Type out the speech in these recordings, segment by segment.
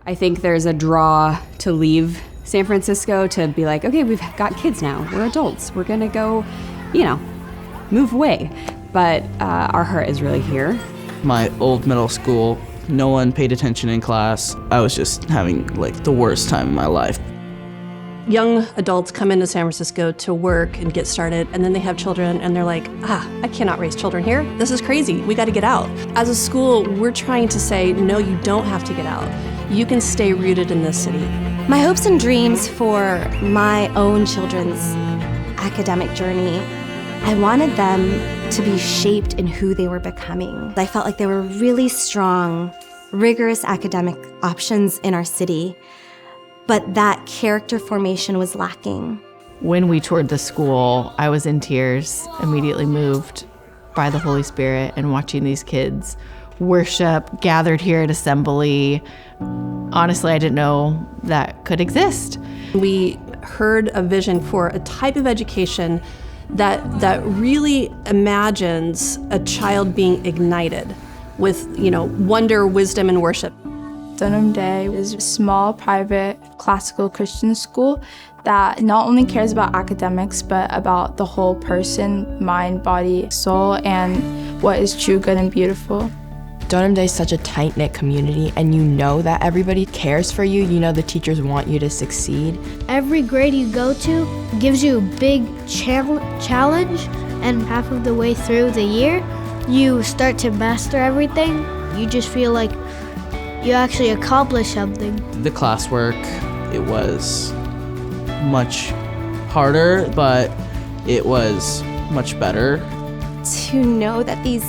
I think there's a draw to leave San Francisco to be like, okay, we've got kids now. We're adults. We're going to go, move away. But our heart is really here. My old middle school, no one paid attention in class. I was just having the worst time in my life. Young adults come into San Francisco to work and get started, and then they have children, and they're like, I cannot raise children here. This is crazy. We got to get out. As a school, we're trying to say, no, you don't have to get out. You can stay rooted in this city. My hopes and dreams for my own children's academic journey, I wanted them to be shaped in who they were becoming. I felt like there were really strong, rigorous academic options in our city, but that character formation was lacking. When we toured the school, I was in tears, immediately moved by the Holy Spirit and watching these kids worship, gathered here at Assembly. Honestly, I didn't know that could exist. We heard a vision for a type of education that really imagines a child being ignited with, wonder, wisdom, and worship. Donum Dei is a small, private, classical Christian school that not only cares about academics, but about the whole person, mind, body, soul, and what is true, good, and beautiful. Donum Dei is such a tight-knit community, and you know that everybody cares for you. You know the teachers want you to succeed. Every grade you go to gives you a big challenge, and half of the way through the year, you start to master everything. You just feel like you actually accomplish something. The classwork, it was much harder, but it was much better. To know that these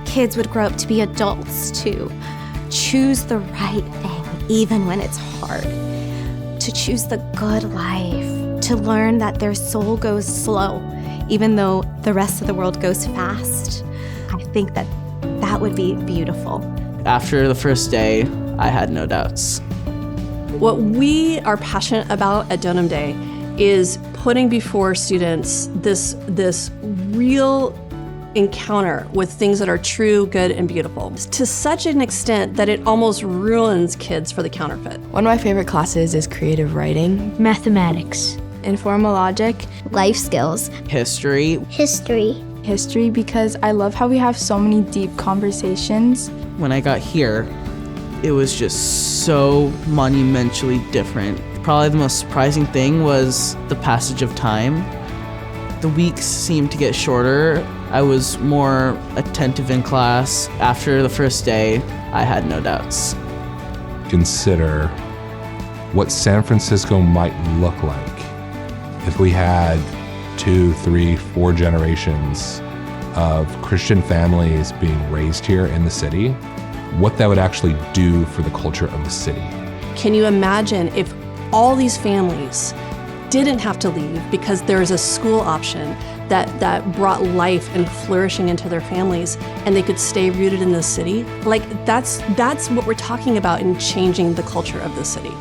kids would grow up to be adults, to choose the right thing, even when it's hard, to choose the good life, to learn that their soul goes slow, even though the rest of the world goes fast. I think that would be beautiful. After the first day, I had no doubts. What we are passionate about at Donum Dei is putting before students this real encounter with things that are true, good, and beautiful, to such an extent that it almost ruins kids for the counterfeit. One of my favorite classes is creative writing, Mathematics, Informal logic, Life skills. History. history, because I love how we have so many deep conversations. When I got here, it was just so monumentally different. Probably the most surprising thing was the passage of time. The weeks seemed to get shorter. I was more attentive in class. After the first day, I had no doubts. Consider what San Francisco might look like if we had 2, 3, 4 generations of Christian families being raised here in the city, what that would actually do for the culture of the city. Can you imagine if all these families didn't have to leave because there is a school option that brought life and flourishing into their families, and they could stay rooted in the city? Like, that's what we're talking about in changing the culture of the city.